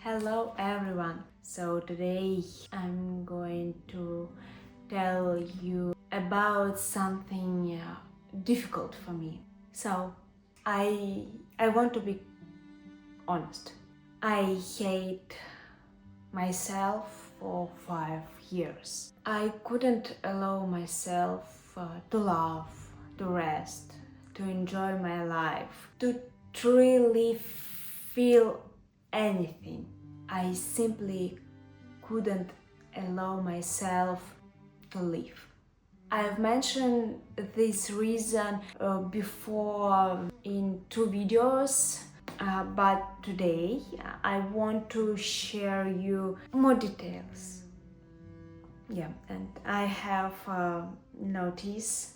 Hello everyone. So today I'm going to tell you about something difficult for me. So I want to be honest. I hate myself for 5 years. I couldn't allow myself to laugh, to rest, to enjoy my life, to truly feel anything. I simply couldn't allow myself to live. I've mentioned this reason before in 2 videos, but today I want to share you more details. Yeah, and I have notice,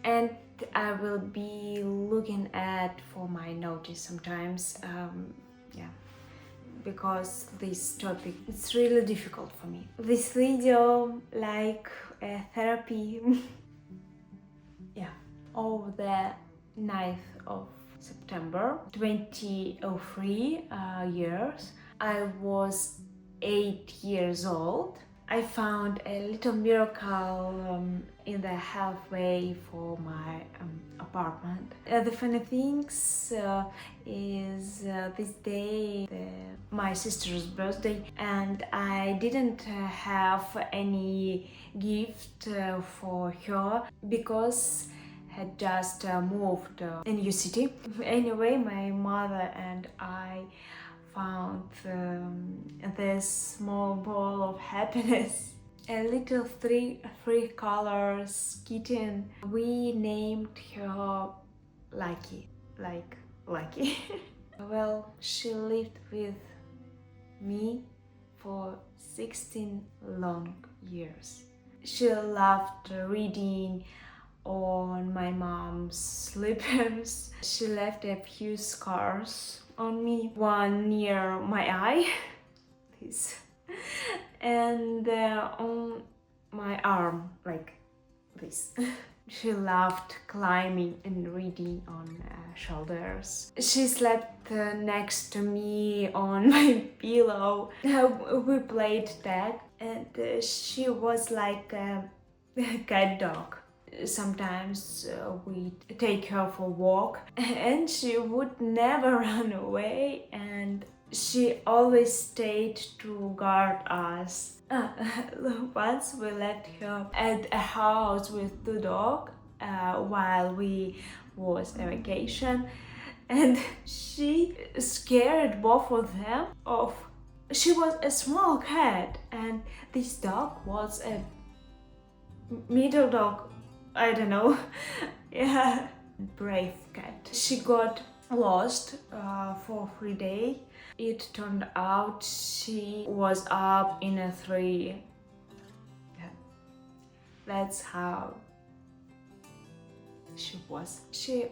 and I will be looking at for my notice sometimes. Yeah, because this topic it's really difficult for me. This video like a therapy. Yeah, over the 9th of September 2003 years, I was 8 years old. I found a little miracle in the halfway for my apartment. The funny things is this day my sister's birthday, and I didn't have any gift for her because had just moved in a new city. Anyway, my mother and I found this small ball of happiness. A little three colors kitten. We named her Lucky, like Lucky. Well, she lived with me for 16 long years. She loved reading on my mom's slippers. She left a few scars on me, one near my eye, this, and on my arm, like this. She loved climbing and reading on shoulders. She slept next to me on my pillow. We played tag, and she was like a cat dog. Sometimes we take her for a walk and she would never run away, and she always stayed to guard us. Once we left her at a house with two dogs while we was on vacation, and she scared both of them off. She was a small cat and this dog was a middle dog. I don't know. Yeah, brave cat. She got lost for 3 days. It turned out she was up in a tree. Yeah. That's how she was. She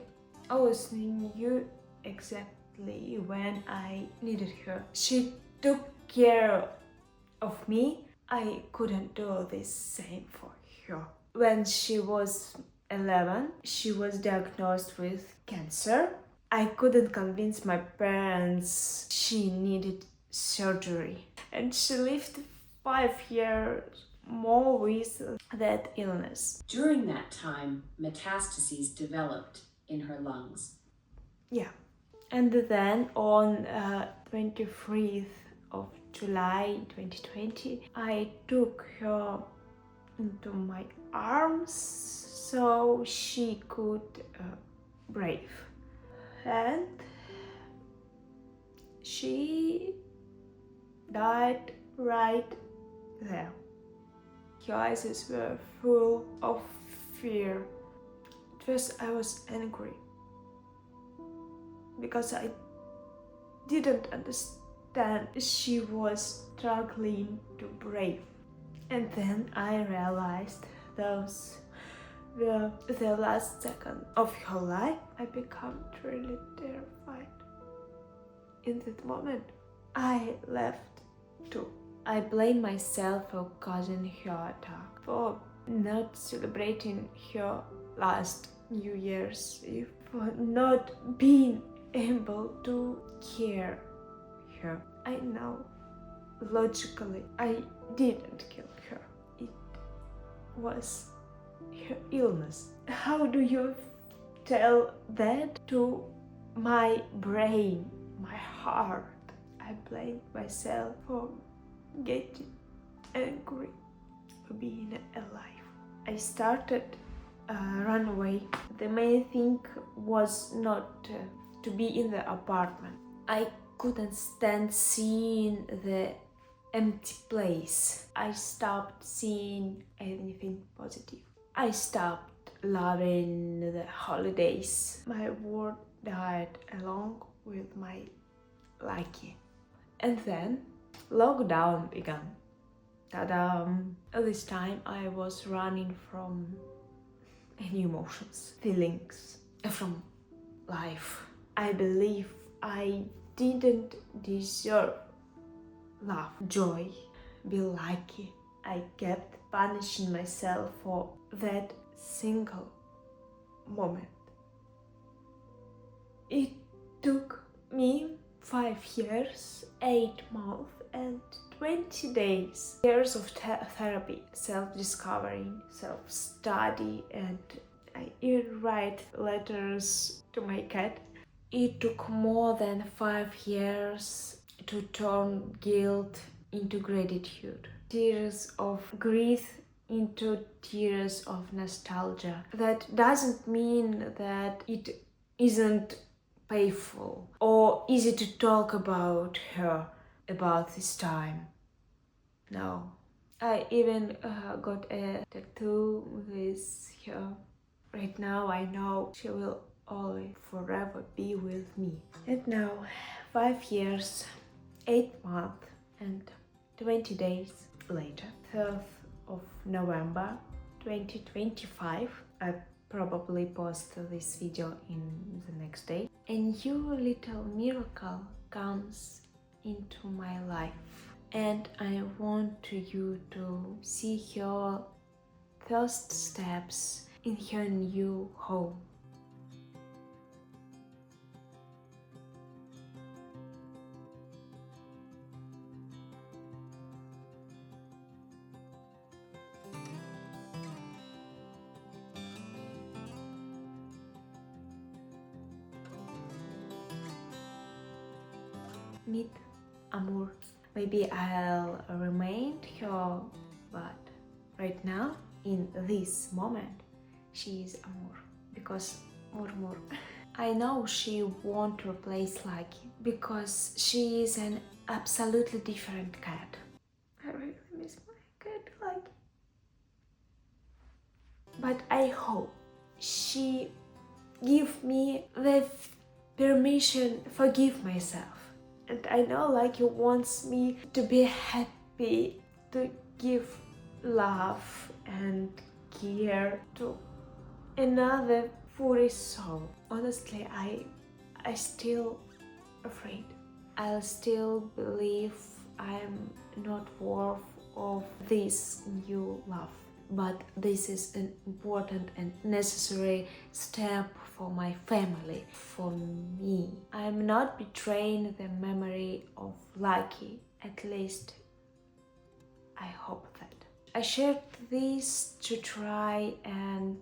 always knew exactly when I needed her. She took care of me. I couldn't do the same for her. When she was 11, she was diagnosed with cancer. I couldn't convince my parents she needed surgery, and she lived 5 years more with that illness. During that time, metastases developed in her lungs. Yeah, and then on 23rd of July 2020, I took her into my arms so she could breathe, and she died right there. Her eyes were full of fear. At first I was angry because I didn't understand she was struggling to breathe. And then I realized those were the last second of her life. I became truly terrified. In that moment, I left too. I blame myself for causing her attack, for not celebrating her last New Year's Eve, for not being able to care her. I know logically I didn't kill her. It was her illness. How do you tell that to my brain, my heart? I blamed myself for getting angry, for being alive. I started run away. The main thing was not to be in the apartment. I couldn't stand seeing the empty place. I stopped seeing anything positive. I stopped loving the holidays. My world died along with my Lucky. And then lockdown began. Ta-da! This time I was running from any emotions, feelings, from life. I believe I didn't deserve love, joy, be lucky. I kept punishing myself for that single moment. It took me 5 years, 8 months and 20 days. Years of therapy, self-discovering, self-study, and I even write letters to my cat. It took more than 5 years to turn guilt into gratitude, tears of grief into tears of nostalgia. That doesn't mean that it isn't painful or easy to talk about her, about this time. No. I even got a tattoo with her. Right now I know she will always forever be with me. And now 5 years, 8 months and 20 days later, 3rd of November 2025, I probably post this video in the next day. A new little miracle comes into my life, and I want you to see her first steps in her new home. Meet Amour. Maybe I'll remain her, but right now, in this moment, she is Amour. Because Murmur. I know she won't replace Lucky, because she is an absolutely different cat. I really miss my cat Lucky. But I hope she give me the permission forgive myself. And I know Lucky wants me to be happy, to give love and care to another furry soul. Honestly, I still afraid. I'll still believe I'm not worth of this new love. But this is an important and necessary step for my family, for me. I'm not betraying the memory of Lucky, at least I hope that. I shared this to try and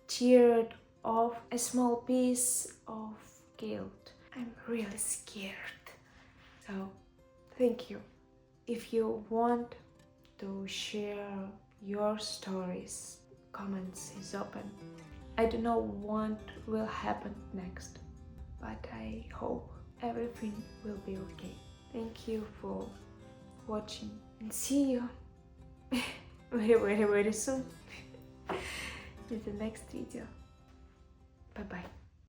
tear off a small piece of guilt. I'm really scared. So, thank you. If you want to share your stories, comments is open. I don't know what will happen next, but I hope everything will be okay. Thank you for watching and see you very soon in the next video. Bye bye.